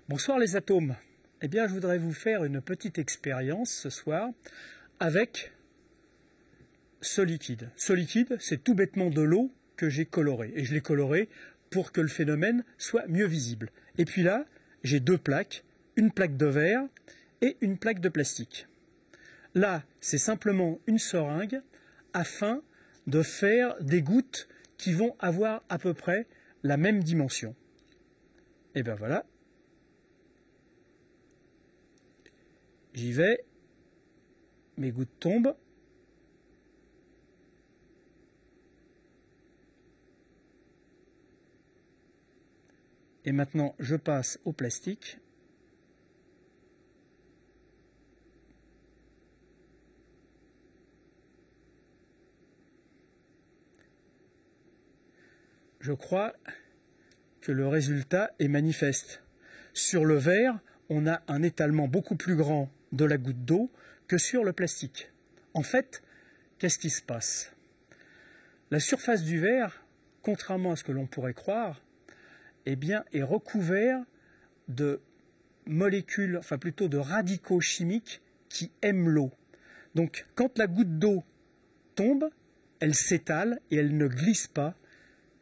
Bonsoir les atomes. Eh bien, je voudrais vous faire une petite expérience ce soir avec ce liquide. Ce liquide, c'est tout bêtement de l'eau que j'ai colorée. Et je l'ai colorée pour que le phénomène soit mieux visible. Et puis là, j'ai deux plaques, une plaque de verre et une plaque de plastique. Là, c'est simplement une seringue afin de faire des gouttes qui vont avoir à peu près la même dimension. Et bien voilà. J'y vais, mes gouttes tombent. Et maintenant, je passe au plastique. Je crois que le résultat est manifeste. Sur le verre, on a un étalement beaucoup plus grand de la goutte d'eau que sur le plastique. En fait, qu'est-ce qui se passe? La surface du verre, contrairement à ce que l'on pourrait croire, eh bien, est recouverte de molécules, enfin plutôt de radicaux chimiques qui aiment l'eau. Donc, quand la goutte d'eau tombe, elle s'étale et elle ne glisse pas.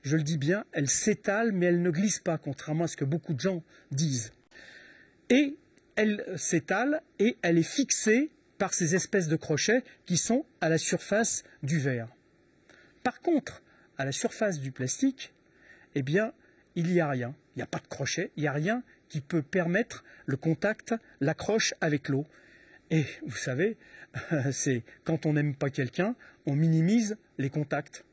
Je le dis bien, elle s'étale, mais elle ne glisse pas, contrairement à ce que beaucoup de gens disent. Et elle s'étale et elle est fixée par ces espèces de crochets qui sont à la surface du verre. Par contre, à la surface du plastique, eh bien, il n'y a rien. Il n'y a pas de crochet, il n'y a rien qui peut permettre le contact, l'accroche avec l'eau. Et vous savez, c'est quand on n'aime pas quelqu'un, on minimise les contacts.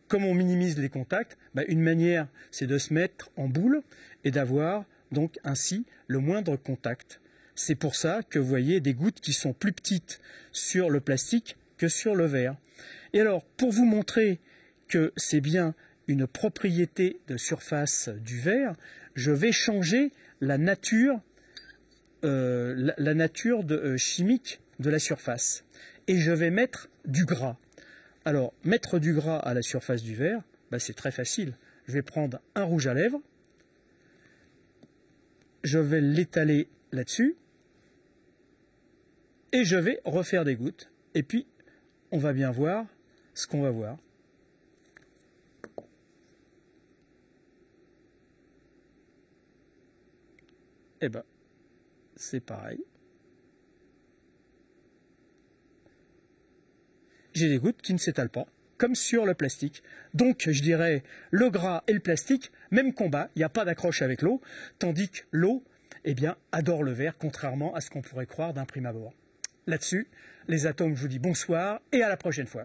Comme on minimise les contacts, une manière, c'est de se mettre en boule et d'avoir donc ainsi le moindre contact. C'est pour ça que vous voyez des gouttes qui sont plus petites sur le plastique que sur le verre. Et alors, pour vous montrer que c'est bien une propriété de surface du verre, je vais changer la nature, chimique de la surface. Et je vais mettre du gras. Alors, mettre du gras à la surface du verre, c'est très facile. Je vais prendre un rouge à lèvres, je vais l'étaler là-dessus, et je vais refaire des gouttes. Et puis, on va bien voir ce qu'on va voir. Eh bien, c'est pareil. J'ai des gouttes qui ne s'étalent pas, comme sur le plastique. Donc, je dirais, le gras et le plastique, même combat, il n'y a pas d'accroche avec l'eau, tandis que l'eau, eh bien, adore le verre, contrairement à ce qu'on pourrait croire d'un prime abord. Là-dessus, les atomes, je vous dis bonsoir et à la prochaine fois.